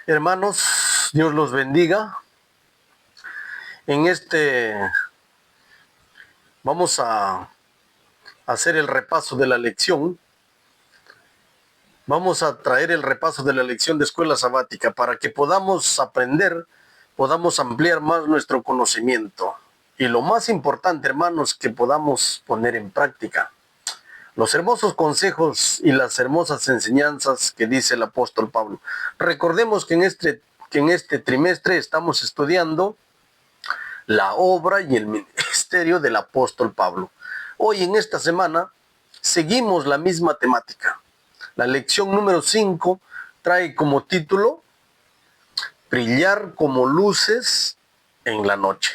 Hermanos, Dios los bendiga. En vamos a hacer el repaso de la lección. Vamos a traer el repaso de la lección de escuela sabática para que podamos aprender, podamos ampliar más nuestro conocimiento. Y lo más importante, hermanos, que podamos poner en práctica los hermosos consejos y las hermosas enseñanzas que dice el apóstol Pablo. Recordemos que en este trimestre estamos estudiando la obra y el ministerio del apóstol Pablo. Hoy en esta semana seguimos la misma temática. La lección número 5 trae como título Brillar como luces en la noche.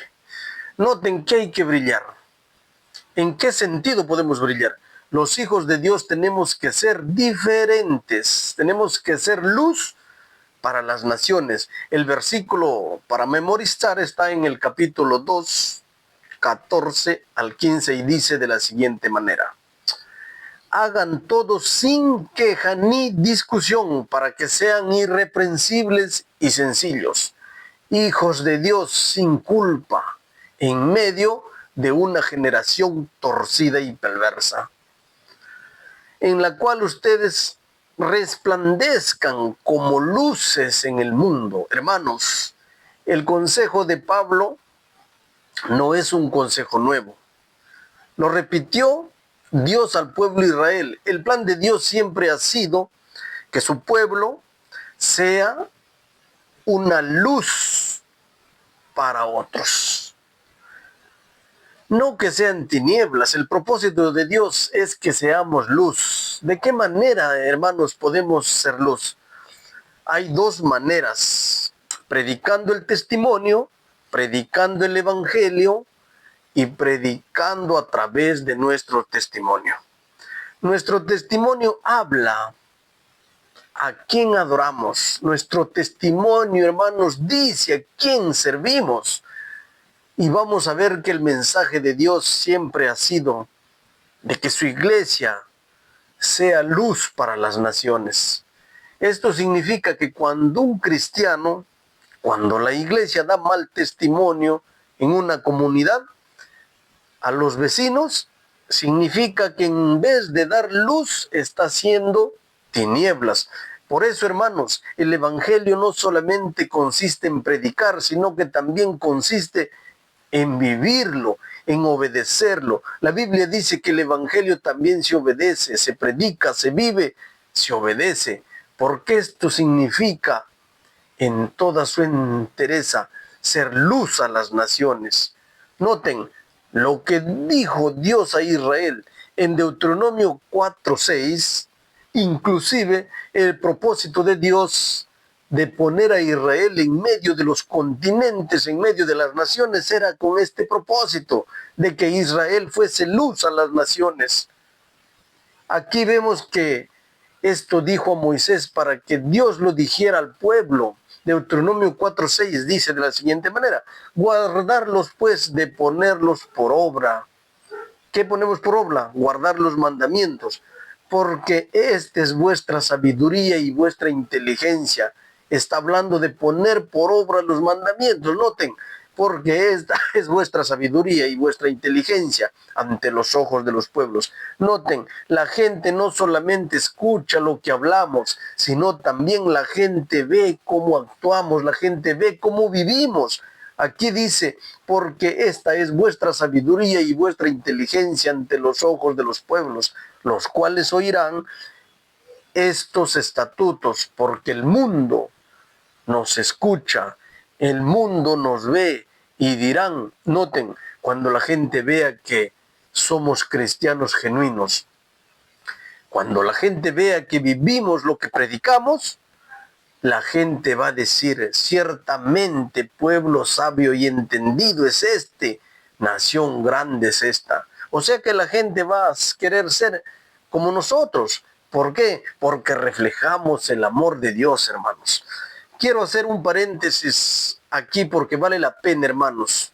Noten que hay que brillar. ¿En qué sentido podemos brillar? Los hijos de Dios tenemos que ser diferentes, tenemos que ser luz para las naciones. El versículo para memorizar está en el capítulo 2, 14 al 15 y dice de la siguiente manera: hagan todo sin queja ni discusión para que sean irreprensibles y sencillos, hijos de Dios sin culpa, en medio de una generación torcida y perversa, en la cual ustedes resplandezcan como luces en el mundo. Hermanos, el consejo de Pablo no es un consejo nuevo. Lo repitió Dios al pueblo de Israel. El plan de Dios siempre ha sido que su pueblo sea una luz para otros. No que sean tinieblas. El propósito de Dios es que seamos luz. ¿De qué manera, hermanos, podemos ser luz? Hay dos maneras: predicando el testimonio, predicando el evangelio y predicando a través de nuestro testimonio. Nuestro testimonio habla a quién adoramos. Nuestro testimonio, hermanos, dice a quién servimos. Y vamos a ver que el mensaje de Dios siempre ha sido de que su iglesia sea luz para las naciones. Esto significa que cuando un cristiano, cuando la iglesia da mal testimonio en una comunidad a los vecinos, significa que en vez de dar luz está haciendo tinieblas. Por eso, hermanos, el evangelio no solamente consiste en predicar, sino que también consiste en vivirlo, en obedecerlo. La Biblia dice que el evangelio también se obedece, se predica, se vive, se obedece, porque esto significa en toda su entereza ser luz a las naciones. Noten lo que dijo Dios a Israel en Deuteronomio 4:6, inclusive el propósito de Dios de poner a Israel en medio de los continentes, en medio de las naciones, era con este propósito, de que Israel fuese luz a las naciones. Aquí vemos que esto dijo a Moisés para que Dios lo dijera al pueblo. Deuteronomio 4:6 dice de la siguiente manera: guardarlos pues de ponerlos por obra. ¿Qué ponemos por obra? Guardar los mandamientos, porque esta es vuestra sabiduría y vuestra inteligencia. Está hablando de poner por obra los mandamientos. Noten, porque esta es vuestra sabiduría y vuestra inteligencia ante los ojos de los pueblos. Noten, la gente no solamente escucha lo que hablamos, sino también la gente ve cómo actuamos, la gente ve cómo vivimos. Aquí dice, porque esta es vuestra sabiduría y vuestra inteligencia ante los ojos de los pueblos, los cuales oirán estos estatutos, porque el mundo nos escucha, el mundo nos ve y dirán, noten, cuando la gente vea que somos cristianos genuinos, cuando la gente vea que vivimos lo que predicamos, la gente va a decir, ciertamente pueblo sabio y entendido es este, nación grande es esta. O sea que la gente va a querer ser como nosotros. ¿Por qué? Porque reflejamos el amor de Dios, hermanos. Quiero hacer un paréntesis aquí porque vale la pena, hermanos.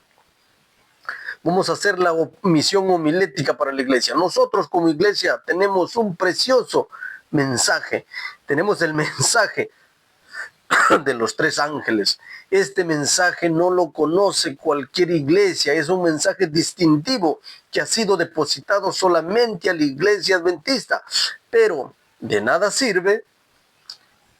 Vamos a hacer la misión homilética para la iglesia. Nosotros como iglesia tenemos un precioso mensaje. Tenemos el mensaje de los tres ángeles. Este mensaje no lo conoce cualquier iglesia, es un mensaje distintivo que ha sido depositado solamente a la iglesia adventista, pero de nada sirve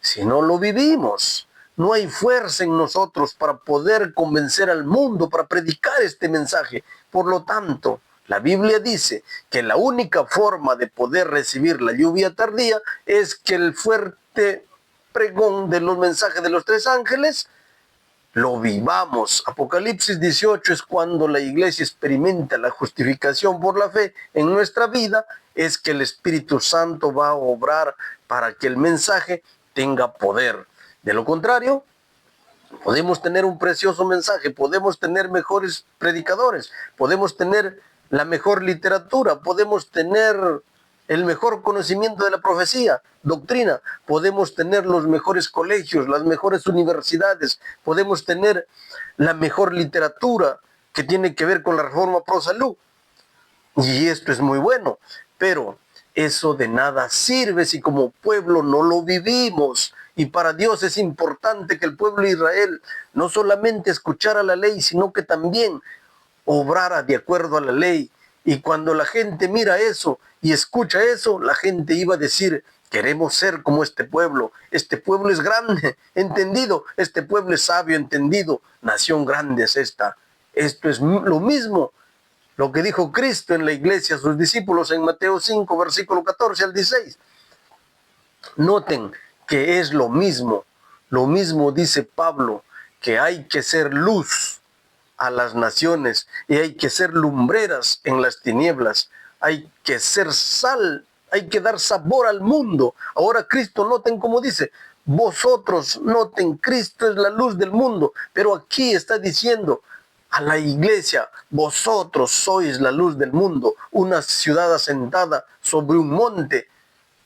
si no lo vivimos. No hay fuerza en nosotros para poder convencer al mundo, para predicar este mensaje. Por lo tanto, la Biblia dice que la única forma de poder recibir la lluvia tardía es que el fuerte pregón de los mensajes de los tres ángeles lo vivamos. Apocalipsis 18 es cuando la iglesia experimenta la justificación por la fe en nuestra vida, es que el Espíritu Santo va a obrar para que el mensaje tenga poder. De lo contrario, podemos tener un precioso mensaje, podemos tener mejores predicadores, podemos tener la mejor literatura, podemos tener el mejor conocimiento de la profecía, doctrina, podemos tener los mejores colegios, las mejores universidades, podemos tener la mejor literatura que tiene que ver con la reforma pro salud. Y esto es muy bueno, pero eso de nada sirve si como pueblo no lo vivimos. Y para Dios es importante que el pueblo de Israel no solamente escuchara la ley, sino que también obrara de acuerdo a la ley. Y cuando la gente mira eso y escucha eso, la gente iba a decir, queremos ser como este pueblo es grande, entendido, este pueblo es sabio, entendido, nación grande es esta. Esto es lo mismo, lo que dijo Cristo en la iglesia a sus discípulos en Mateo 5, versículo 14 al 16. Noten que es lo mismo dice Pablo, que hay que ser luz a las naciones y hay que ser lumbreras en las tinieblas, hay que ser sal, hay que dar sabor al mundo. Ahora Cristo, noten cómo dice, vosotros, noten, Cristo es la luz del mundo, pero aquí está diciendo a la iglesia, vosotros sois la luz del mundo, una ciudad asentada sobre un monte.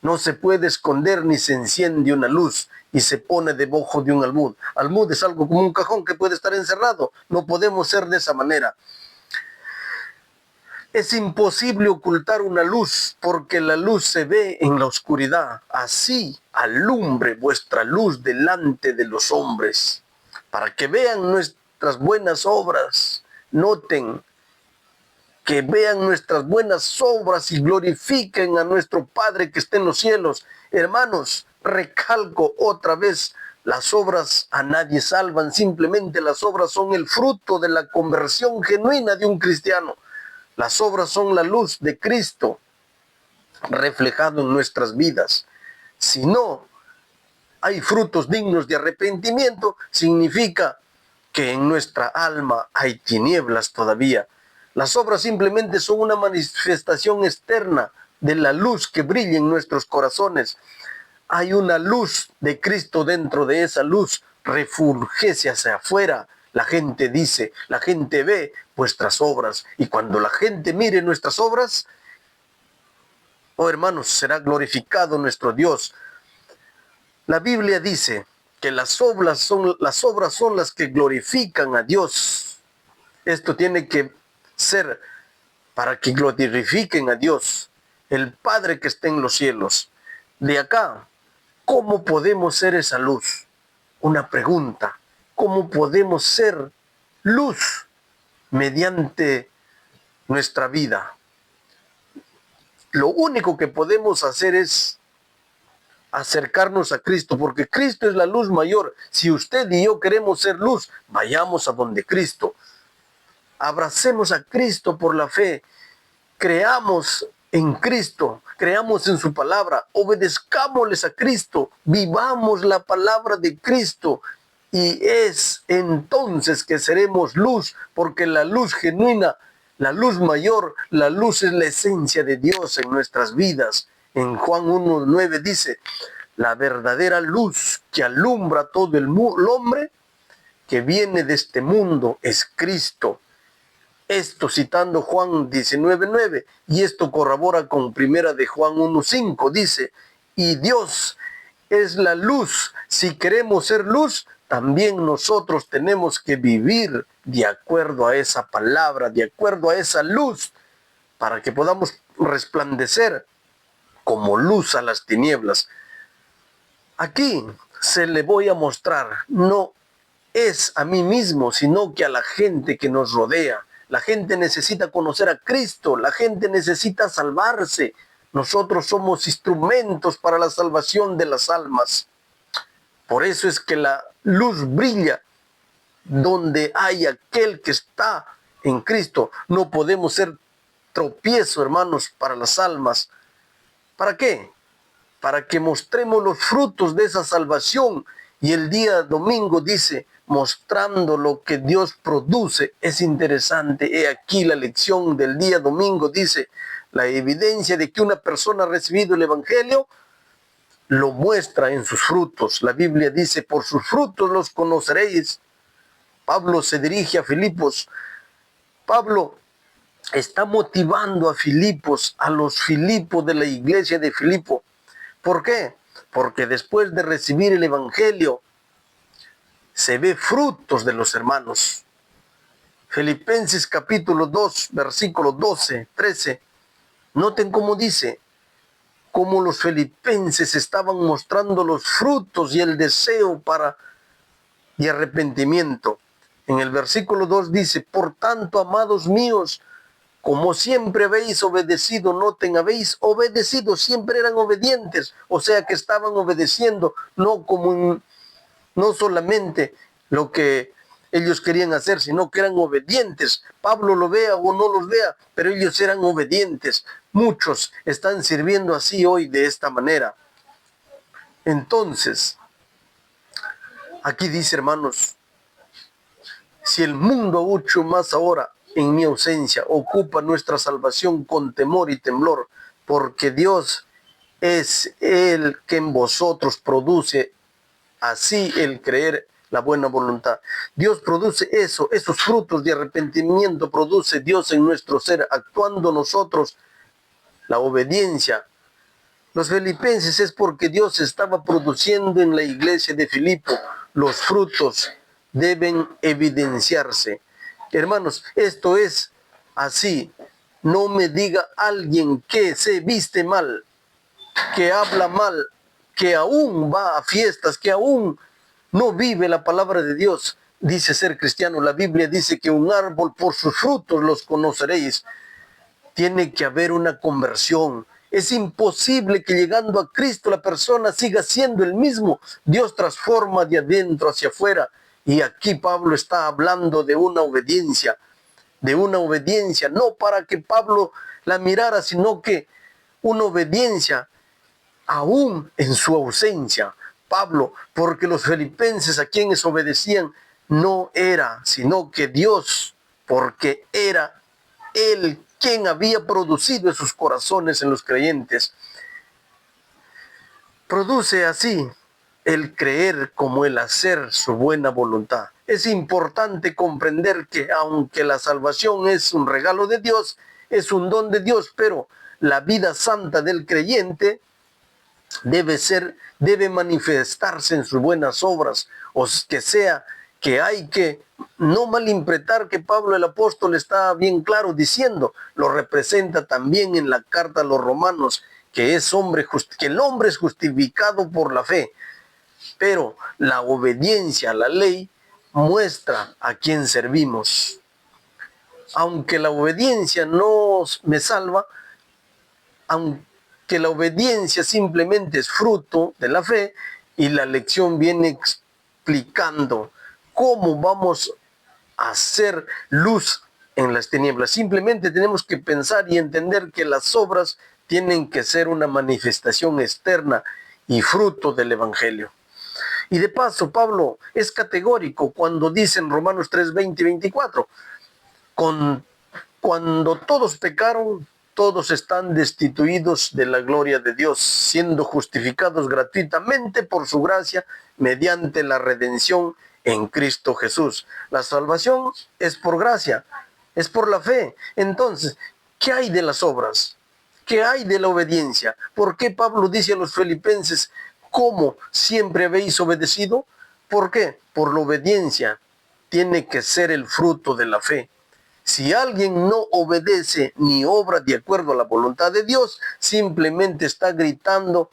No se puede esconder ni se enciende una luz y se pone debajo de un almud. Almud es algo como un cajón que puede estar encerrado. No podemos ser de esa manera. Es imposible ocultar una luz porque la luz se ve en la oscuridad. Así alumbre vuestra luz delante de los hombres, para que vean nuestras buenas obras. Noten, que vean nuestras buenas obras y glorifiquen a nuestro Padre que está en los cielos. Hermanos, recalco otra vez, las obras a nadie salvan, simplemente las obras son el fruto de la conversión genuina de un cristiano. Las obras son la luz de Cristo reflejado en nuestras vidas. Si no hay frutos dignos de arrepentimiento, significa que en nuestra alma hay tinieblas todavía. Las obras simplemente son una manifestación externa de la luz que brilla en nuestros corazones. Hay una luz de Cristo dentro de esa luz, refulgece hacia afuera. La gente dice, la gente ve vuestras obras, y cuando la gente mire nuestras obras, oh hermanos, será glorificado nuestro Dios. La Biblia dice que las obras son las que glorifican a Dios. Esto tiene que ser para que glorifiquen a Dios, el Padre que está en los cielos. De acá, ¿cómo podemos ser esa luz? Una pregunta, ¿cómo podemos ser luz mediante nuestra vida? Lo único que podemos hacer es acercarnos a Cristo, porque Cristo es la luz mayor. Si usted y yo queremos ser luz, vayamos a donde Cristo. Abracemos a Cristo por la fe, creamos en Cristo, creamos en su palabra, obedezcámosles a Cristo, vivamos la palabra de Cristo, y es entonces que seremos luz, porque la luz genuina, la luz mayor, la luz es la esencia de Dios en nuestras vidas. En Juan 1:9 dice, la verdadera luz que alumbra a todo el hombre que viene de este mundo es Cristo. Esto citando Juan 19:9, y esto corrobora con primera de Juan 1:5, dice, y Dios es la luz. Si queremos ser luz, también nosotros tenemos que vivir de acuerdo a esa palabra, de acuerdo a esa luz, para que podamos resplandecer como luz a las tinieblas. Aquí se le voy a mostrar. No es a mí mismo, sino que a la gente que nos rodea. La gente necesita conocer a Cristo, la gente necesita salvarse. Nosotros somos instrumentos para la salvación de las almas. Por eso es que la luz brilla donde hay aquel que está en Cristo. No podemos ser tropiezo, hermanos, para las almas. ¿Para qué? Para que mostremos los frutos de esa salvación. Y el día domingo dice, mostrando lo que Dios produce. Es interesante. He aquí la lección del día domingo. Dice, la evidencia de que una persona ha recibido el Evangelio lo muestra en sus frutos. La Biblia dice, por sus frutos los conoceréis. Pablo se dirige a Filipos. Pablo está motivando a Filipos, a los Filipos de la iglesia de Filipo. ¿Por qué? Porque después de recibir el Evangelio, se ve frutos de los hermanos. Filipenses capítulo 2, versículos 12, 13. Noten cómo dice, cómo los filipenses estaban mostrando los frutos y el deseo de arrepentimiento. En el versículo 2 dice, por tanto, amados míos, como siempre habéis obedecido, noten, habéis obedecido, siempre eran obedientes, o sea que estaban obedeciendo, no solamente lo que ellos querían hacer, sino que eran obedientes. Pablo lo vea o no los vea, pero ellos eran obedientes. Muchos están sirviendo así hoy de esta manera. Entonces, aquí dice, hermanos, si el mundo mucho más ahora, en mi ausencia, ocupa nuestra salvación con temor y temblor, porque Dios es el que en vosotros produce así el creer, la buena voluntad. Dios produce esos frutos de arrepentimiento produce Dios en nuestro ser, actuando nosotros la obediencia. Los filipenses es porque Dios estaba produciendo en la iglesia de Filipo. Los frutos deben evidenciarse. Hermanos, esto es así. No me diga alguien que se viste mal, que habla mal, que aún va a fiestas, que aún no vive la palabra de Dios. Dice ser cristiano. La Biblia dice que un árbol por sus frutos los conoceréis. Tiene que haber una conversión. Es imposible que llegando a Cristo la persona siga siendo el mismo. Dios transforma de adentro hacia afuera. Y aquí Pablo está hablando de una obediencia, no para que Pablo la mirara, sino que una obediencia aún en su ausencia. Pablo, porque los filipenses a quienes obedecían no era, sino que Dios, porque era Él quien había producido esos corazones en los creyentes. Produce así el creer como el hacer su buena voluntad. Es importante comprender que aunque la salvación es un regalo de Dios, es un don de Dios, pero la vida santa del creyente debe manifestarse en sus buenas obras, o que sea que hay que no malinterpretar que Pablo el apóstol está bien claro diciendo, lo representa también en la carta a los romanos, que el hombre es justificado por la fe, pero la obediencia a la ley muestra a quién servimos. Aunque la obediencia no me salva, aunque la obediencia simplemente es fruto de la fe, y la lección viene explicando cómo vamos a hacer luz en las tinieblas. Simplemente tenemos que pensar y entender que las obras tienen que ser una manifestación externa y fruto del Evangelio. Y de paso, Pablo es categórico cuando dice en Romanos 3, 20 y 24, cuando todos pecaron, todos están destituidos de la gloria de Dios, siendo justificados gratuitamente por su gracia mediante la redención en Cristo Jesús. La salvación es por gracia, es por la fe. Entonces, ¿qué hay de las obras? ¿Qué hay de la obediencia? ¿Por qué Pablo dice a los filipenses, ¿cómo siempre habéis obedecido? ¿Por qué? Por la obediencia tiene que ser el fruto de la fe. Si alguien no obedece ni obra de acuerdo a la voluntad de Dios, simplemente está gritando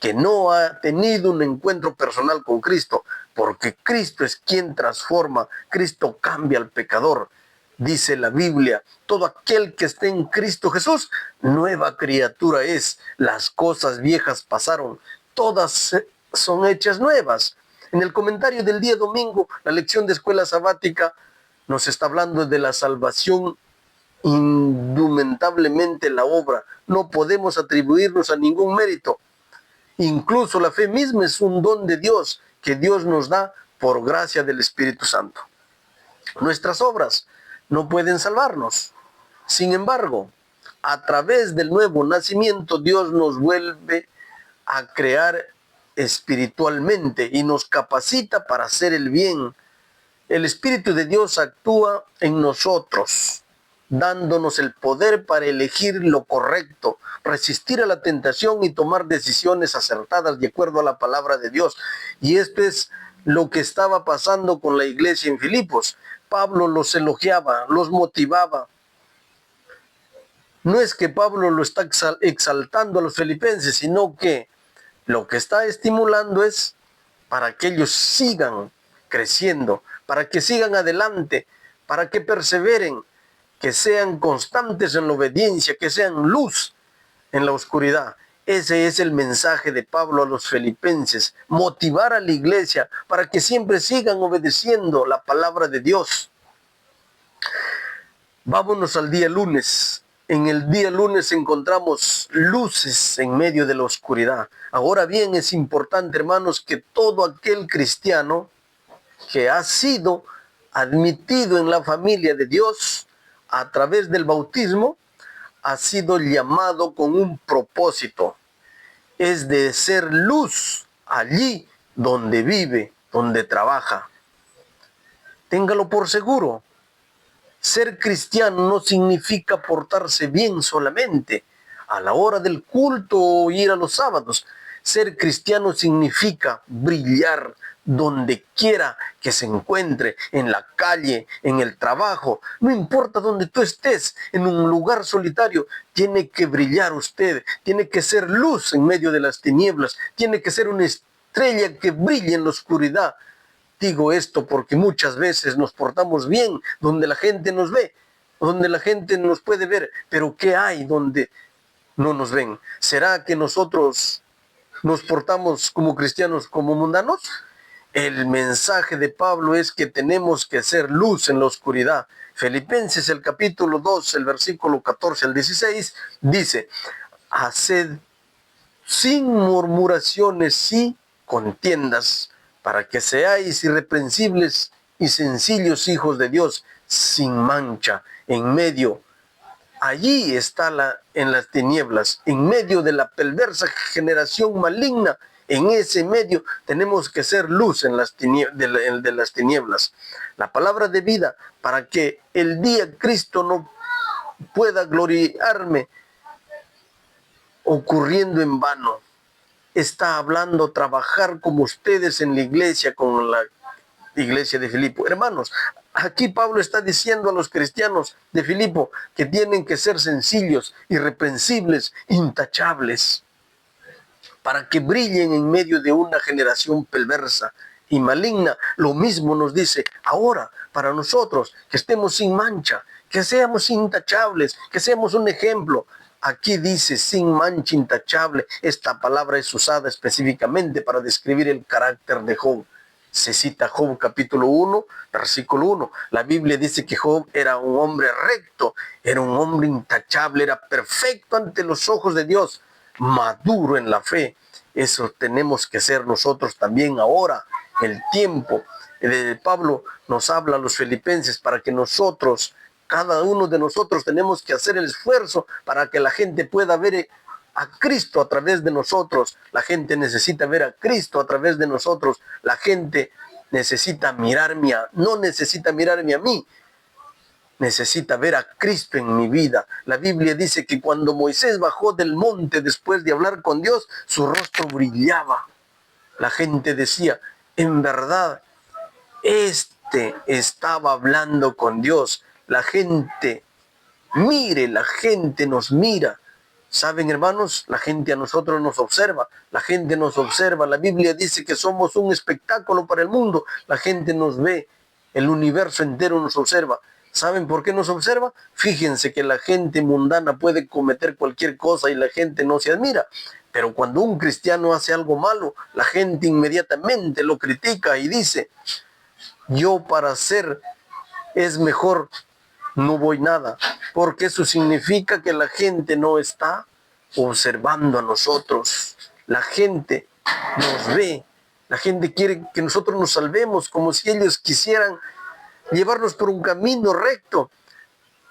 que no ha tenido un encuentro personal con Cristo, porque Cristo es quien transforma, Cristo cambia al pecador. Dice la Biblia, todo aquel que esté en Cristo Jesús, nueva criatura es. Las cosas viejas pasaron, todas son hechas nuevas. En el comentario del día domingo, la lección de escuela sabática nos está hablando de la salvación, indumentablemente la obra. No podemos atribuirnos a ningún mérito. Incluso la fe misma es un don de Dios que Dios nos da por gracia del Espíritu Santo. Nuestras obras no pueden salvarnos. Sin embargo, a través del nuevo nacimiento, Dios nos vuelve a crear espiritualmente y nos capacita para hacer el bien. El Espíritu de Dios actúa en nosotros, dándonos el poder para elegir lo correcto, resistir a la tentación y tomar decisiones acertadas de acuerdo a la palabra de Dios. Y esto es lo que estaba pasando con la iglesia en Filipos. Pablo los elogiaba, los motivaba. No es que Pablo lo está exaltando a los filipenses, sino que lo que está estimulando es para que ellos sigan creciendo, para que sigan adelante, para que perseveren, que sean constantes en la obediencia, que sean luz en la oscuridad. Ese es el mensaje de Pablo a los filipenses, motivar a la iglesia para que siempre sigan obedeciendo la palabra de Dios. Vámonos al día lunes. En el día lunes encontramos luces en medio de la oscuridad. Ahora bien, es importante, hermanos, que todo aquel cristiano que ha sido admitido en la familia de Dios a través del bautismo, ha sido llamado con un propósito. Es de ser luz allí donde vive, donde trabaja. Téngalo por seguro. Ser cristiano no significa portarse bien solamente a la hora del culto o ir a los sábados. Ser cristiano significa brillar donde quiera que se encuentre, en la calle, en el trabajo, no importa donde tú estés, en un lugar solitario, tiene que brillar usted, tiene que ser luz en medio de las tinieblas, tiene que ser una estrella que brille en la oscuridad. Digo esto porque muchas veces nos portamos bien donde la gente nos ve, donde la gente nos puede ver, pero ¿qué hay donde no nos ven? ¿Será que nosotros nos portamos como cristianos, como mundanos? El mensaje de Pablo es que tenemos que ser luz en la oscuridad. Filipenses, el capítulo 2, el versículo 14 al 16, dice: haced sin murmuraciones y contiendas, para que seáis irreprensibles y sencillos hijos de Dios, sin mancha, en medio. Allí está en las tinieblas, en medio de la perversa generación maligna. En ese medio tenemos que ser luz en las de las tinieblas. La palabra de vida, para que el día Cristo no pueda gloriarme ocurriendo en vano. Está hablando trabajar como ustedes en la iglesia, con la iglesia de Filipo. Hermanos, aquí Pablo está diciendo a los cristianos de Filipo que tienen que ser sencillos, irreprensibles, intachables, para que brillen en medio de una generación perversa y maligna. Lo mismo nos dice ahora para nosotros, que estemos sin mancha, que seamos intachables, que seamos un ejemplo. Aquí dice sin mancha, intachable. Esta palabra es usada específicamente para describir el carácter de Job. Se cita Job capítulo 1, versículo 1. La Biblia dice que Job era un hombre recto, era un hombre intachable, era perfecto ante los ojos de Dios, maduro en la fe. Eso tenemos que ser nosotros también ahora. El tiempo de Pablo nos habla a los filipenses para que nosotros, cada uno de nosotros, tenemos que hacer el esfuerzo para que la gente pueda ver a Cristo a través de nosotros. La gente necesita ver a Cristo a través de nosotros. La gente necesita mirarme no necesita mirarme a mí, necesita ver a Cristo en mi vida. La Biblia dice que cuando Moisés bajó del monte después de hablar con Dios, su rostro brillaba. La gente decía, en verdad, este estaba hablando con Dios. La gente, mire, la gente nos mira. Saben, hermanos, la gente a nosotros nos observa, la gente nos observa, la Biblia dice que somos un espectáculo para el mundo, la gente nos ve, el universo entero nos observa. ¿Saben por qué nos observa? Fíjense que la gente mundana puede cometer cualquier cosa y la gente no se admira, pero cuando un cristiano hace algo malo, la gente inmediatamente lo critica y dice, yo para ser es mejor no voy nada, porque eso significa que la gente no está observando a nosotros. La gente nos ve, la gente quiere que nosotros nos salvemos como si ellos quisieran llevarnos por un camino recto.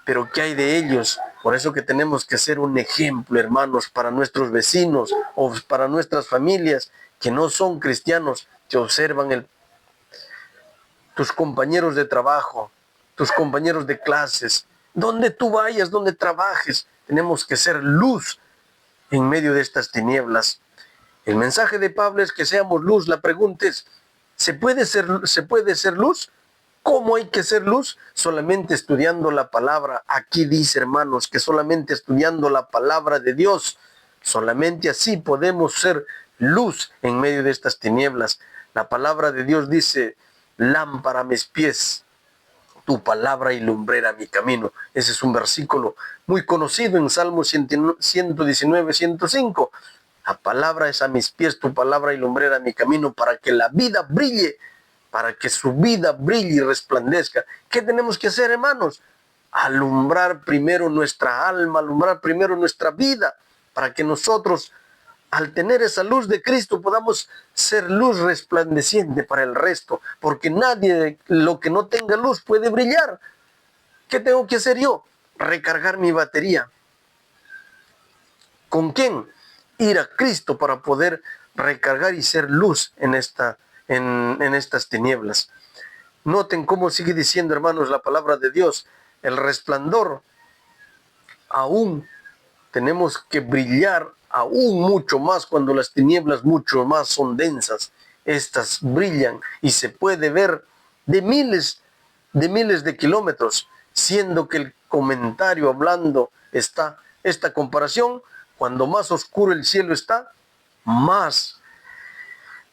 Pero ¿qué hay de ellos? Por eso que tenemos que ser un ejemplo, hermanos, para nuestros vecinos o para nuestras familias que no son cristianos, que observan tus compañeros de trabajo, tus compañeros de clases, donde tú vayas, donde trabajes, tenemos que ser luz en medio de estas tinieblas. El mensaje de Pablo es que seamos luz. La pregunta es, ¿se puede ser luz? ¿Cómo hay que ser luz? Solamente estudiando la palabra. Aquí dice, hermanos, que solamente estudiando la palabra de Dios, solamente así podemos ser luz en medio de estas tinieblas. La palabra de Dios dice, lámpara a mis pies, tu palabra y lumbrera mi camino. Ese es un versículo muy conocido en Salmo 119, 105. La palabra es a mis pies, tu palabra y lumbrera mi camino, para que la vida brille, para que su vida brille y resplandezca. ¿Qué tenemos que hacer, hermanos? Alumbrar primero nuestra alma, alumbrar primero nuestra vida, para que nosotros, al tener esa luz de Cristo, podamos ser luz resplandeciente para el resto, porque nadie, lo que no tenga luz, puede brillar. ¿Qué tengo que hacer yo? Recargar mi batería. ¿Con quién? Ir a Cristo para poder recargar y ser luz en estas tinieblas. Noten cómo sigue diciendo, hermanos, la palabra de Dios. El resplandor, aún tenemos que brillar aún mucho más cuando las tinieblas mucho más son densas. Estas brillan y se puede ver de miles de kilómetros, siendo que el comentario hablando está esta comparación, cuando más oscuro el cielo está, más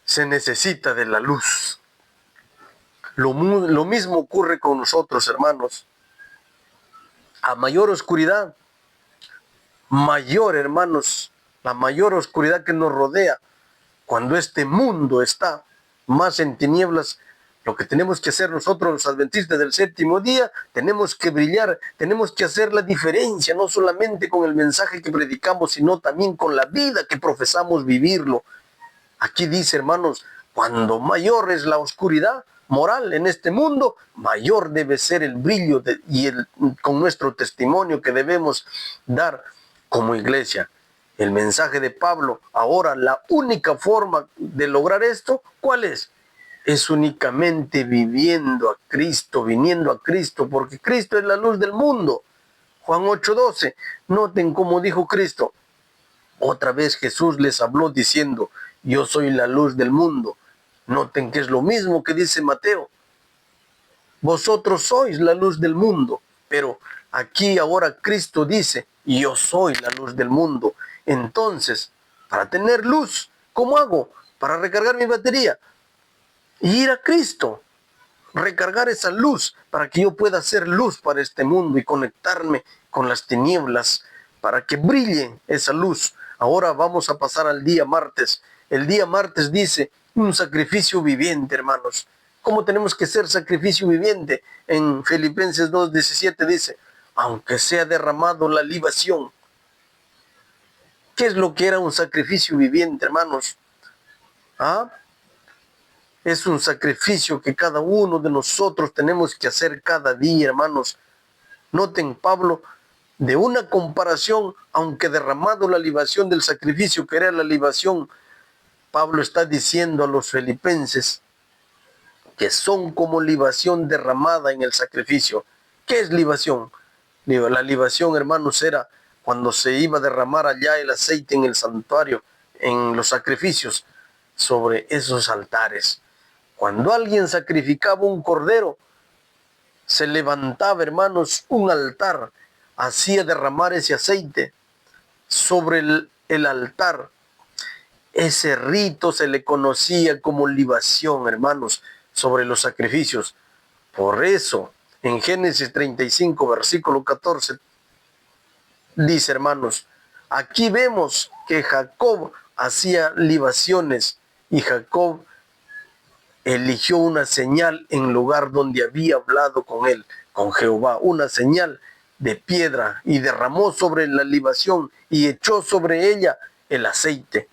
se necesita de la luz. Lo mismo ocurre con nosotros, hermanos. A mayor oscuridad, mayor, hermanos, la mayor oscuridad que nos rodea, cuando este mundo está más en tinieblas, lo que tenemos que hacer nosotros los adventistas del séptimo día, tenemos que brillar, tenemos que hacer la diferencia, no solamente con el mensaje que predicamos, sino también con la vida que profesamos vivirlo. Aquí dice, hermanos, cuando mayor es la oscuridad moral en este mundo, mayor debe ser el brillo con nuestro testimonio que debemos dar como iglesia. El mensaje de Pablo, ahora la única forma de lograr esto, ¿cuál es? Es únicamente viviendo a Cristo, viniendo a Cristo, porque Cristo es la luz del mundo. Juan 8:12, noten cómo dijo Cristo. Otra vez Jesús les habló diciendo, yo soy la luz del mundo. Noten que es lo mismo que dice Mateo. Vosotros sois la luz del mundo, pero aquí ahora Cristo dice, yo soy la luz del mundo. Entonces, para tener luz, ¿cómo hago? Para recargar mi batería. Ir a Cristo, recargar esa luz para que yo pueda ser luz para este mundo y conectarme con las tinieblas, para que brille esa luz. Ahora vamos a pasar al día martes. El día martes dice, un sacrificio viviente, hermanos. ¿Cómo tenemos que ser sacrificio viviente? En Filipenses 2:17 dice, aunque sea derramado la libación. ¿Qué es lo que era un sacrificio viviente, hermanos? ¿Ah? Es un sacrificio que cada uno de nosotros tenemos que hacer cada día, hermanos. Noten, Pablo, de una comparación, aunque derramado la libación del sacrificio, que era la libación, Pablo está diciendo a los filipenses que son como libación derramada en el sacrificio. ¿Qué es libación? La libación, hermanos, era cuando se iba a derramar allá el aceite en el santuario, en los sacrificios, sobre esos altares. Cuando alguien sacrificaba un cordero, se levantaba, hermanos, un altar, hacía derramar ese aceite sobre el altar. Ese rito se le conocía como libación, hermanos, sobre los sacrificios. Por eso, en Génesis 35, versículo 14, dice, hermanos, aquí vemos que Jacob hacía libaciones y Jacob eligió una señal en lugar donde había hablado con él, con Jehová, una señal de piedra, y derramó sobre la libación y echó sobre ella el aceite.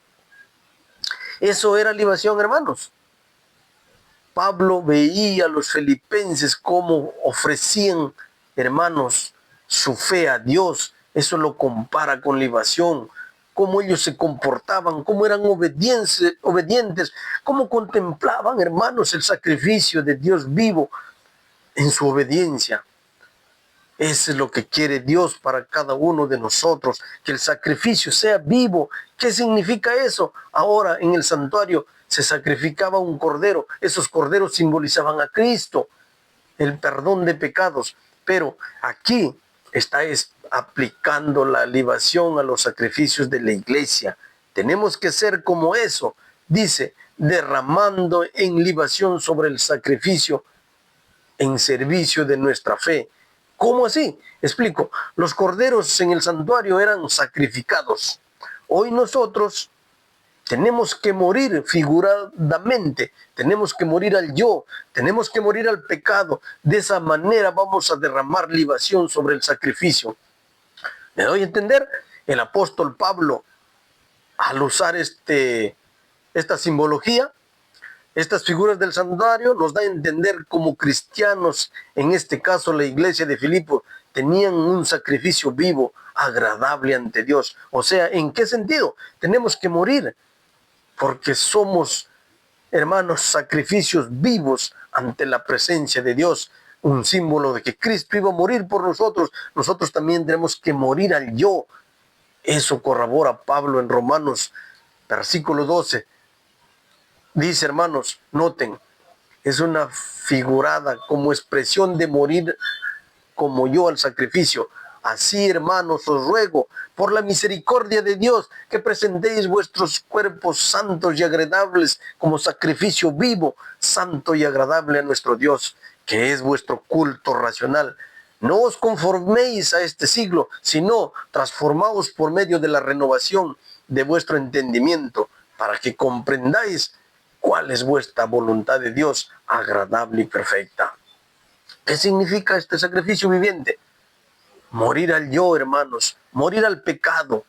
Eso era libación, hermanos. Pablo veía a los filipenses cómo ofrecían, hermanos, su fe a Dios. Eso lo compara con libación. Cómo ellos se comportaban, cómo eran obedientes, cómo contemplaban, hermanos, el sacrificio de Dios vivo en su obediencia. Eso es lo que quiere Dios para cada uno de nosotros, que el sacrificio sea vivo. ¿Qué significa eso? Ahora en el santuario se sacrificaba un cordero. Esos corderos simbolizaban a Cristo, el perdón de pecados. Pero aquí está aplicando la libación a los sacrificios de la iglesia. Tenemos que ser como eso. Dice, derramando en libación sobre el sacrificio en servicio de nuestra fe. ¿Cómo así? Explico. Los corderos en el santuario eran sacrificados. Hoy nosotros tenemos que morir figuradamente, tenemos que morir al yo, tenemos que morir al pecado. De esa manera vamos a derramar libación sobre el sacrificio. ¿Me doy a entender? El apóstol Pablo, al usar esta simbología, estas figuras del santuario, nos da a entender como cristianos, en este caso la iglesia de Filipo, tenían un sacrificio vivo, agradable ante Dios. O sea, ¿en qué sentido? Tenemos que morir, porque somos, hermanos, sacrificios vivos ante la presencia de Dios, un símbolo de que Cristo iba a morir por nosotros. Nosotros también tenemos que morir al yo. Eso corrobora Pablo en Romanos, versículo 12. Dice, hermanos, noten, es una figurada como expresión de morir como yo al sacrificio. Así, hermanos, os ruego, por la misericordia de Dios, que presentéis vuestros cuerpos santos y agradables como sacrificio vivo, santo y agradable a nuestro Dios, que es vuestro culto racional. No os conforméis a este siglo, sino transformaos por medio de la renovación de vuestro entendimiento, para que comprendáis cuál es vuestra voluntad de Dios, agradable y perfecta. ¿Qué significa este sacrificio viviente? Morir al yo, hermanos, morir al pecado,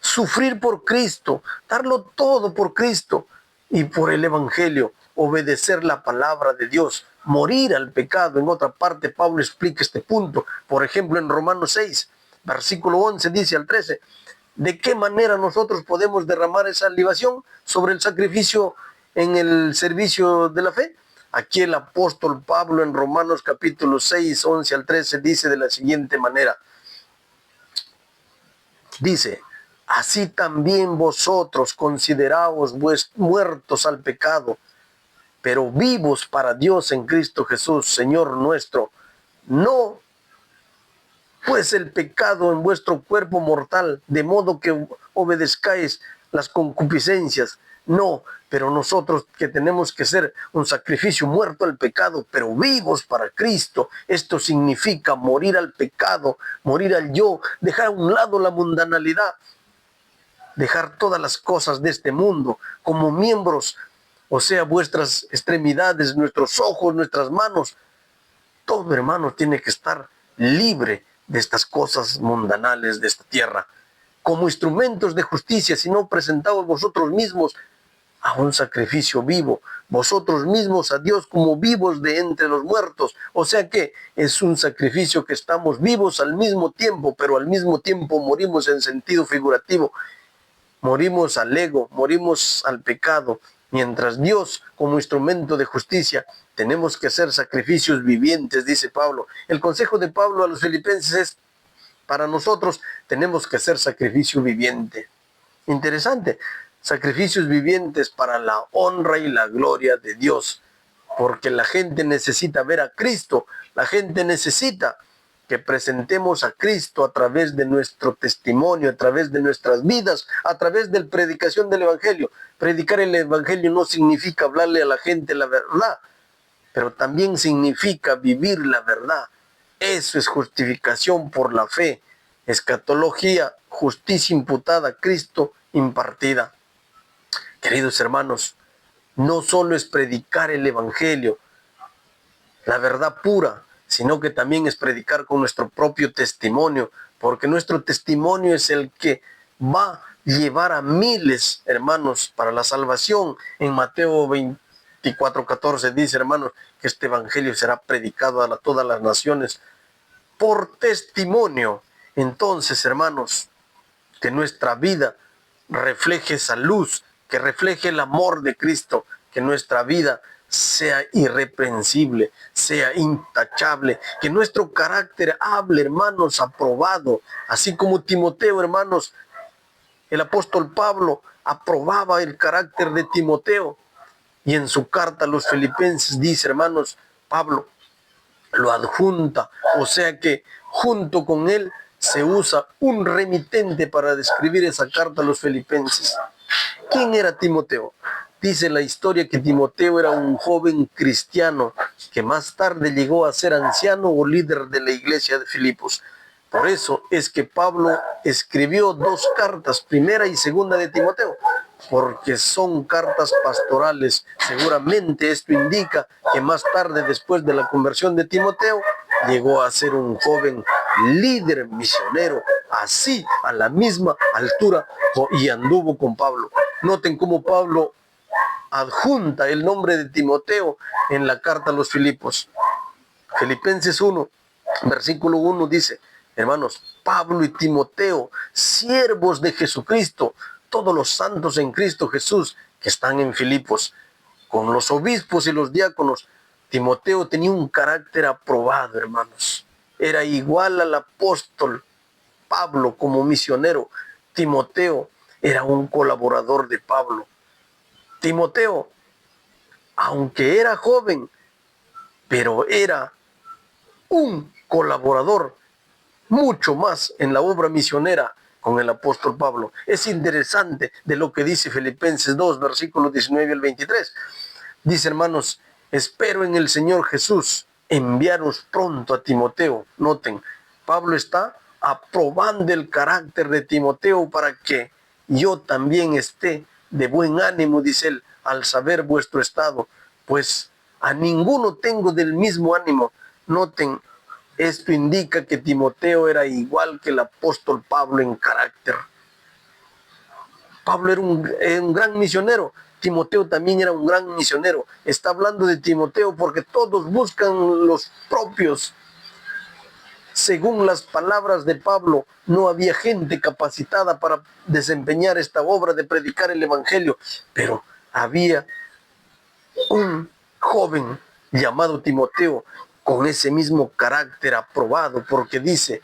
sufrir por Cristo, darlo todo por Cristo y por el Evangelio, obedecer la palabra de Dios, morir al pecado. En otra parte, Pablo explica este punto. Por ejemplo, en Romanos 6, versículo 11, dice al 13, ¿de qué manera nosotros podemos derramar esa libación sobre el sacrificio en el servicio de la fe? Aquí el apóstol Pablo en Romanos capítulo 6, 11 al 13 dice de la siguiente manera. Dice, así también vosotros consideraos muertos al pecado, pero vivos para Dios en Cristo Jesús, Señor nuestro. No pues el pecado en vuestro cuerpo mortal, de modo que obedezcáis las concupiscencias. No, pero nosotros que tenemos que ser un sacrificio muerto al pecado, pero vivos para Cristo. Esto significa morir al pecado, morir al yo, dejar a un lado la mundanalidad, dejar todas las cosas de este mundo como miembros, o sea, vuestras extremidades, nuestros ojos, nuestras manos. Todo, hermano, tiene que estar libre de estas cosas mundanales de esta tierra, como instrumentos de justicia, sino presentaos vosotros mismos a un sacrificio vivo, vosotros mismos a Dios como vivos de entre los muertos. O sea que es un sacrificio que estamos vivos al mismo tiempo, pero al mismo tiempo morimos en sentido figurativo. Morimos al ego, morimos al pecado, mientras Dios como instrumento de justicia tenemos que hacer sacrificios vivientes, dice Pablo. El consejo de Pablo a los filipenses es, para nosotros tenemos que hacer sacrificio viviente. Interesante, sacrificios vivientes para la honra y la gloria de Dios, porque la gente necesita ver a Cristo, la gente necesita que presentemos a Cristo a través de nuestro testimonio, a través de nuestras vidas, a través de la predicación del Evangelio. Predicar el Evangelio no significa hablarle a la gente la verdad, pero también significa vivir la verdad. Eso es justificación por la fe, escatología, justicia imputada a Cristo impartida. Queridos hermanos, no solo es predicar el Evangelio, la verdad pura, sino que también es predicar con nuestro propio testimonio, porque nuestro testimonio es el que va a llevar a miles, hermanos, para la salvación. En Mateo 24:14 dice, hermanos, que este Evangelio será predicado a todas las naciones por testimonio. Entonces, hermanos, que nuestra vida refleje esa luz, que refleje el amor de Cristo, que nuestra vida sea irreprensible, sea intachable, que nuestro carácter hable, hermanos, aprobado, así como Timoteo, hermanos, el apóstol Pablo aprobaba el carácter de Timoteo, y en su carta a los Filipenses dice, hermanos, Pablo lo adjunta, o sea que junto con él se usa un remitente para describir esa carta a los Filipenses. ¿Quién era Timoteo? Dice la historia que Timoteo era un joven cristiano que más tarde llegó a ser anciano o líder de la iglesia de Filipos. Por eso es que Pablo escribió 2 cartas, primera y segunda de Timoteo, porque son cartas pastorales. Seguramente esto indica que más tarde, después de la conversión de Timoteo, llegó a ser un joven líder misionero, así a la misma altura, y anduvo con Pablo. Noten cómo Pablo adjunta el nombre de Timoteo en la carta a los Filipos. Filipenses 1, versículo 1 dice, hermanos, Pablo y Timoteo, siervos de Jesucristo, todos los santos en Cristo Jesús que están en Filipos, con los obispos y los diáconos. Timoteo tenía un carácter aprobado, hermanos. Era igual al apóstol Pablo como misionero. Timoteo era un colaborador de Pablo. Timoteo, aunque era joven, pero era un colaborador mucho más en la obra misionera con el apóstol Pablo. Es interesante de lo que dice Filipenses 2, versículos 19 al 23. Dice, hermanos, espero en el Señor Jesús enviaros pronto a Timoteo. Noten, Pablo está aprobando el carácter de Timoteo para que yo también esté de buen ánimo, dice él, al saber vuestro estado, pues a ninguno tengo del mismo ánimo. Noten, esto indica que Timoteo era igual que el apóstol Pablo en carácter. Pablo era un gran misionero. Timoteo también era un gran misionero. Está hablando de Timoteo porque todos buscan los propios. Según las palabras de Pablo, no había gente capacitada para desempeñar esta obra de predicar el Evangelio, pero había un joven llamado Timoteo con ese mismo carácter aprobado, porque dice,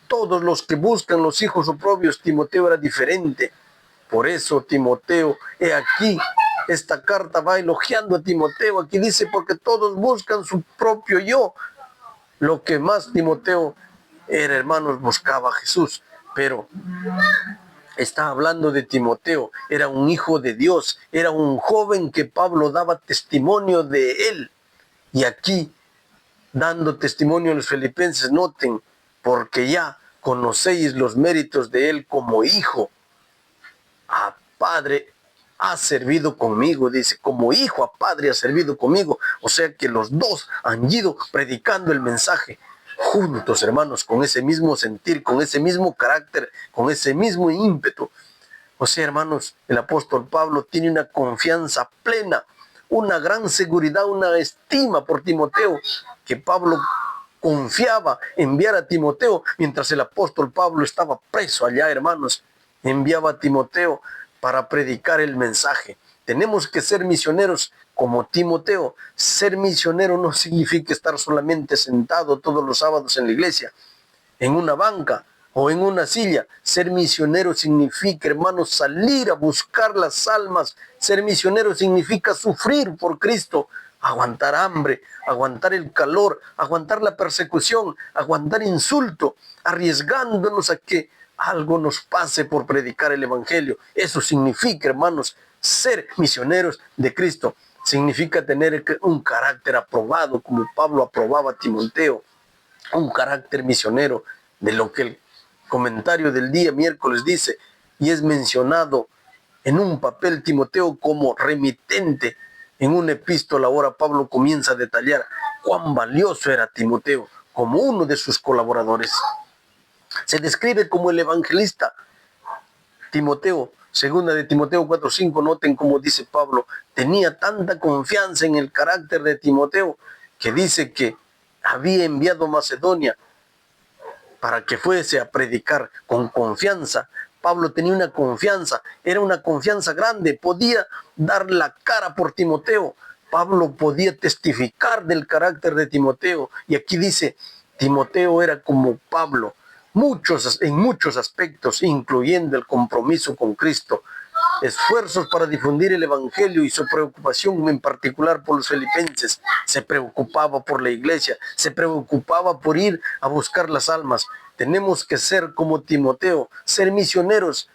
todos los que buscan los hijos oprobios, Timoteo era diferente. Por eso Timoteo, he aquí, esta carta va elogiando a Timoteo. Aquí dice, porque todos buscan su propio yo. Lo que más Timoteo era, hermanos, buscaba a Jesús. Pero está hablando de Timoteo, era un hijo de Dios, era un joven que Pablo daba testimonio de él. Y aquí, dando testimonio a los filipenses, noten, porque ya conocéis los méritos de él como hijo. A padre ha servido conmigo, dice, como hijo a padre ha servido conmigo. O sea que los dos han ido predicando el mensaje juntos, hermanos, con ese mismo sentir, con ese mismo carácter, con ese mismo ímpetu. O sea, hermanos, el apóstol Pablo tiene una confianza plena, una gran seguridad, una estima por Timoteo, que Pablo confiaba enviar a Timoteo mientras el apóstol Pablo estaba preso allá, hermanos. Enviaba a Timoteo para predicar el mensaje. Tenemos que ser misioneros como Timoteo. Ser misionero no significa estar solamente sentado todos los sábados en la iglesia, en una banca o en una silla. Ser misionero significa, hermanos, salir a buscar las almas. Ser misionero significa sufrir por Cristo, aguantar hambre, aguantar el calor, aguantar la persecución, aguantar insulto, arriesgándonos a que algo nos pase por predicar el Evangelio. Eso significa, hermanos, ser misioneros de Cristo. Significa tener un carácter aprobado, como Pablo aprobaba a Timoteo, un carácter misionero, de lo que el comentario del día miércoles dice, y es mencionado en un papel Timoteo como remitente. En una epístola ahora Pablo comienza a detallar cuán valioso era Timoteo como uno de sus colaboradores. Se describe como el evangelista Timoteo. Segunda de Timoteo 4:5, noten cómo dice Pablo, tenía tanta confianza en el carácter de Timoteo que dice que había enviado a Macedonia para que fuese a predicar con confianza. Pablo tenía una confianza, era una confianza grande, podía dar la cara por Timoteo. Pablo podía testificar del carácter de Timoteo. Y aquí dice, Timoteo era como Pablo, en muchos aspectos, incluyendo el compromiso con Cristo, esfuerzos para difundir el Evangelio y su preocupación en particular por los filipenses. Se preocupaba por la iglesia, se preocupaba por ir a buscar las almas. Tenemos que ser como Timoteo, ser misioneros,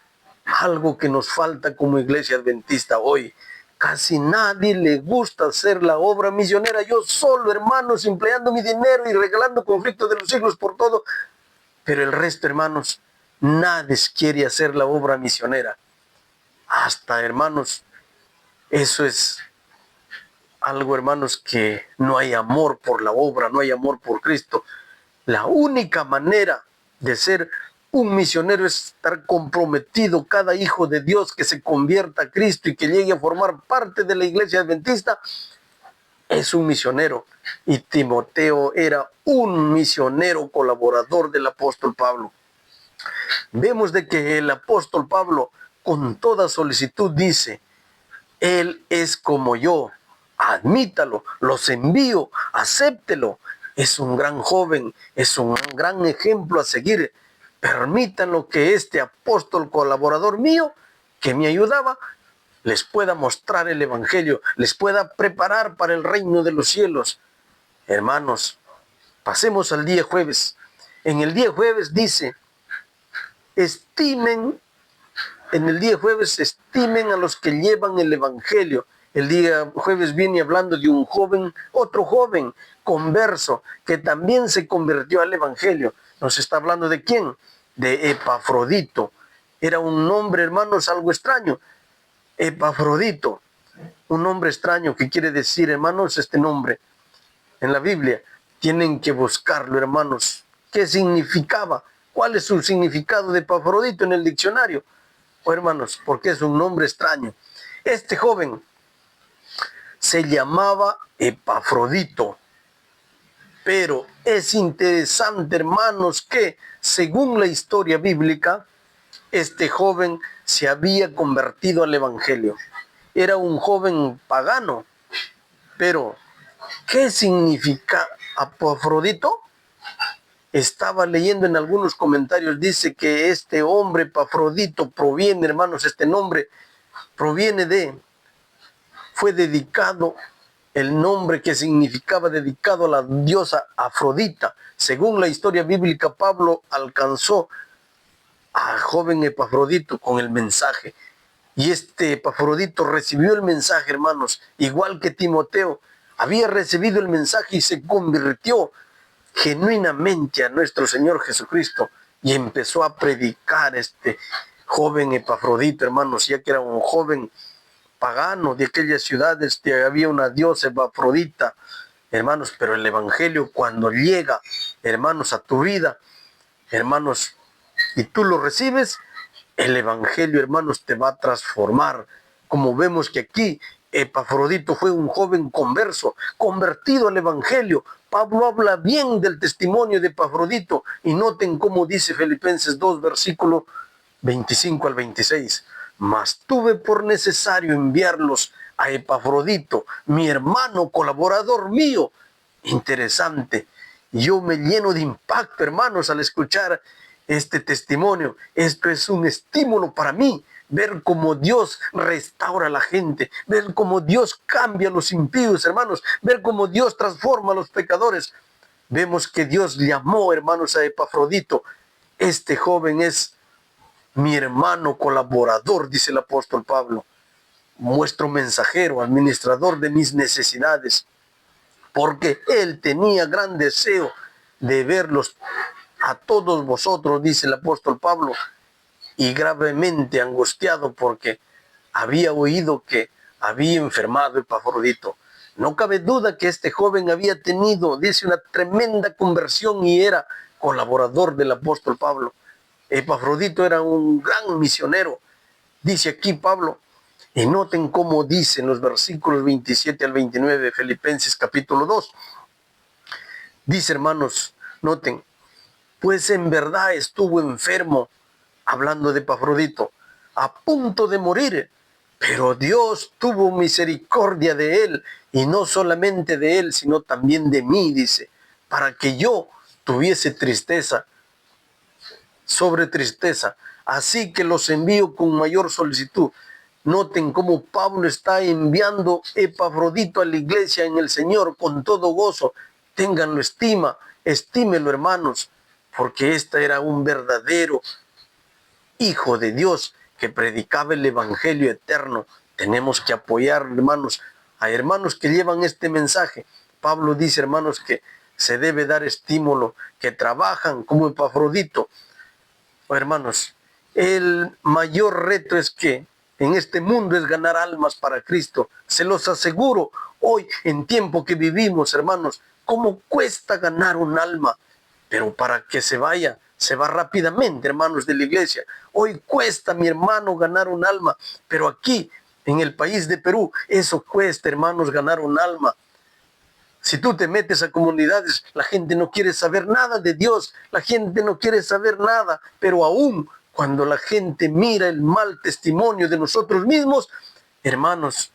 algo que nos falta como iglesia adventista hoy. Casi nadie le gusta hacer la obra misionera. Yo solo, hermanos, empleando mi dinero y regalando conflictos de los siglos por todo. Pero el resto, hermanos, nadie quiere hacer la obra misionera. Hasta, hermanos, eso es algo, hermanos, que no hay amor por la obra, no hay amor por Cristo. La única manera de ser un misionero es estar comprometido. Cada hijo de Dios que se convierta a Cristo y que llegue a formar parte de la iglesia adventista es un misionero. Y Timoteo era un misionero colaborador del apóstol Pablo. Vemos de que el apóstol Pablo con toda solicitud dice, él es como yo, admítalo, los envío, acéptelo. Es un gran joven, es un gran ejemplo a seguir. Permítanlo que este apóstol colaborador mío, que me ayudaba, les pueda mostrar el Evangelio, les pueda preparar para el reino de los cielos. Hermanos, pasemos al día jueves. En el día jueves dice, en el día jueves estimen a los que llevan el Evangelio. El día jueves viene hablando de un joven, otro joven converso, que también se convirtió al Evangelio. Nos está hablando de quién, de Epafrodito. Era un nombre, hermanos, algo extraño. Epafrodito, un nombre extraño que quiere decir, hermanos, este nombre en la Biblia. Tienen que buscarlo, hermanos. ¿Qué significaba? ¿Cuál es su significado de Epafrodito en el diccionario? Hermanos, porque es un nombre extraño. Este joven se llamaba Epafrodito. Pero es interesante, hermanos, que según la historia bíblica, este joven se había convertido al Evangelio. Era un joven pagano. Pero, ¿qué significa Epafrodito? Estaba leyendo en algunos comentarios, dice que este hombre Epafrodito proviene, hermanos, este nombre fue dedicado, el nombre que significaba dedicado a la diosa Afrodita. Según la historia bíblica, Pablo alcanzó al joven Epafrodito con el mensaje. Y este Epafrodito recibió el mensaje, hermanos, igual que Timoteo. Había recibido el mensaje y se convirtió genuinamente a nuestro Señor Jesucristo y empezó a predicar este joven Epafrodito, hermanos, ya que era un joven pagano de aquellas ciudades que había una diosa Epafrodita, hermanos, pero el Evangelio cuando llega, hermanos, a tu vida, hermanos, y tú lo recibes, el Evangelio, hermanos, te va a transformar. Como vemos que aquí Epafrodito fue un joven converso, convertido al Evangelio. Pablo habla bien del testimonio de Epafrodito y noten cómo dice Filipenses 2, versículo 25 al 26. Mas tuve por necesario enviarlos a Epafrodito, mi hermano, colaborador mío. Interesante. Yo me lleno de impacto, hermanos, al escuchar este testimonio. Esto es un estímulo para mí, ver cómo Dios restaura a la gente, ver cómo Dios cambia a los impíos, hermanos, ver cómo Dios transforma a los pecadores. Vemos que Dios llamó, hermanos, a Epafrodito. Este joven es mi hermano colaborador, dice el apóstol Pablo, vuestro mensajero, administrador de mis necesidades, porque él tenía gran deseo de verlos a todos vosotros, dice el apóstol Pablo, y gravemente angustiado porque había oído que había enfermado Epafrodito. No cabe duda que este joven había tenido, dice, una tremenda conversión y era colaborador del apóstol Pablo. Epafrodito era un gran misionero, dice aquí Pablo. Y noten cómo dice en los versículos 27 al 29 de Filipenses capítulo 2. Dice, hermanos, noten, pues en verdad estuvo enfermo, hablando de Epafrodito, a punto de morir, pero Dios tuvo misericordia de él, y no solamente de él, sino también de mí, dice, para que yo tuviese tristeza sobre tristeza. Así que los envío con mayor solicitud. Noten cómo Pablo está enviando Epafrodito a la iglesia en el Señor con todo gozo. Ténganlo estima, estímelo, hermanos, porque este era un verdadero hijo de Dios que predicaba el evangelio eterno. Tenemos que apoyar, hermanos, a hermanos que llevan este mensaje. Pablo dice, hermanos, que se debe dar estímulo, que trabajan como Epafrodito. Hermanos, el mayor reto es que en este mundo es ganar almas para Cristo. Se los aseguro, hoy en tiempo que vivimos, hermanos, cómo cuesta ganar un alma, pero para que se vaya, se va rápidamente, hermanos de la iglesia. Hoy cuesta, mi hermano, ganar un alma, pero aquí, en el país de Perú, eso cuesta, hermanos, ganar un alma. Si tú te metes a comunidades, la gente no quiere saber nada de Dios, la gente no quiere saber nada, pero aún cuando la gente mira el mal testimonio de nosotros mismos, hermanos,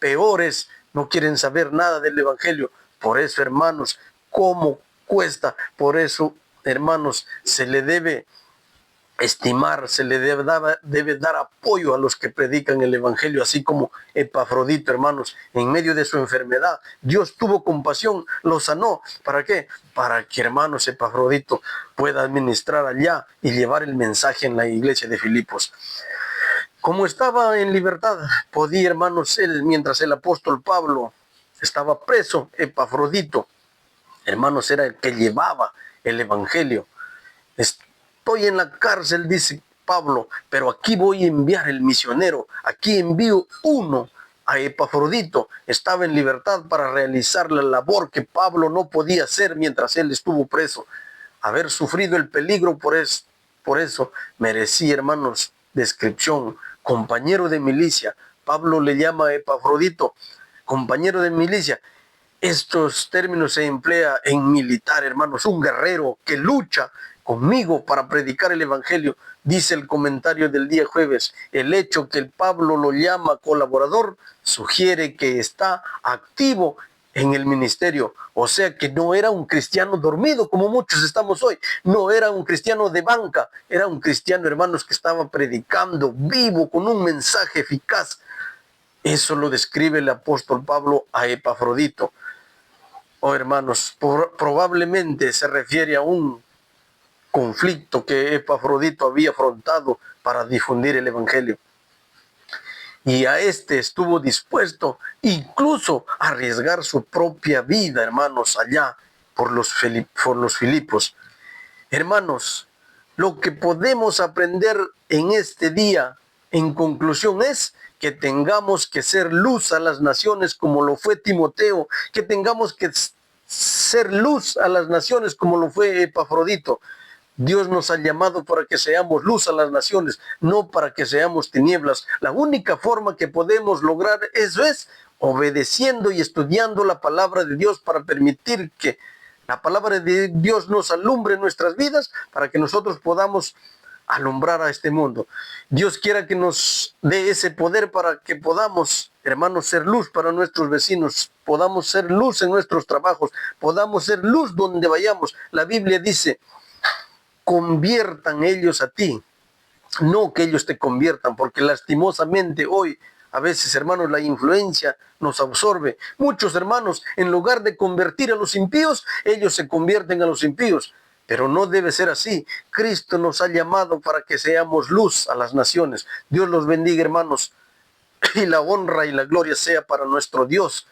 peores no quieren saber nada del Evangelio. Por eso, hermanos, ¿cómo cuesta? Por eso, hermanos, se le debe estimar, se le debe dar apoyo a los que predican el evangelio, así como Epafrodito, hermanos, en medio de su enfermedad, Dios tuvo compasión, lo sanó. ¿Para qué? Para que, hermanos, Epafrodito pueda administrar allá y llevar el mensaje en la iglesia de Filipos. Como estaba en libertad, podía, hermanos, él, mientras el apóstol Pablo estaba preso, Epafrodito, hermanos, era el que llevaba el evangelio. Estoy en la cárcel, dice Pablo, pero aquí voy a enviar el misionero. Aquí envío uno, a Epafrodito. Estaba en libertad para realizar la labor que Pablo no podía hacer mientras él estuvo preso. Haber sufrido el peligro por eso merecía, hermanos, descripción. Compañero de milicia. Pablo le llama a Epafrodito compañero de milicia. Estos términos se emplea en militar, hermanos, un guerrero que lucha conmigo para predicar el evangelio. Dice el comentario del día jueves, el hecho que el Pablo lo llama colaborador sugiere que está activo en el ministerio, o sea que no era un cristiano dormido como muchos estamos hoy, no era un cristiano de banca, era un cristiano, hermanos, que estaba predicando vivo con un mensaje eficaz. Eso lo describe el apóstol Pablo a Epafrodito. Oh, hermanos, probablemente se refiere a un conflicto que Epafrodito había afrontado para difundir el evangelio. Y a este estuvo dispuesto incluso a arriesgar su propia vida, hermanos, allá por los Filipos. Hermanos, lo que podemos aprender en este día, en conclusión, es que tengamos que ser luz a las naciones como lo fue Timoteo, que tengamos que ser luz a las naciones como lo fue Epafrodito. Dios nos ha llamado para que seamos luz a las naciones, no para que seamos tinieblas. La única forma que podemos lograr eso es obedeciendo y estudiando la palabra de Dios para permitir que la palabra de Dios nos alumbre nuestras vidas para que nosotros podamos alumbrar a este mundo. Dios quiera que nos dé ese poder para que podamos, hermanos, ser luz para nuestros vecinos, podamos ser luz en nuestros trabajos, podamos ser luz donde vayamos. La Biblia dice, conviertan ellos a ti No que ellos te conviertan, porque lastimosamente hoy, a veces, hermanos, la influencia nos absorbe. Muchos hermanos, en lugar de convertir a los impíos, ellos se convierten a los impíos. Pero no debe ser así. Cristo nos ha llamado para que seamos luz a las naciones. Dios los bendiga, hermanos, y la honra y la gloria sea para nuestro Dios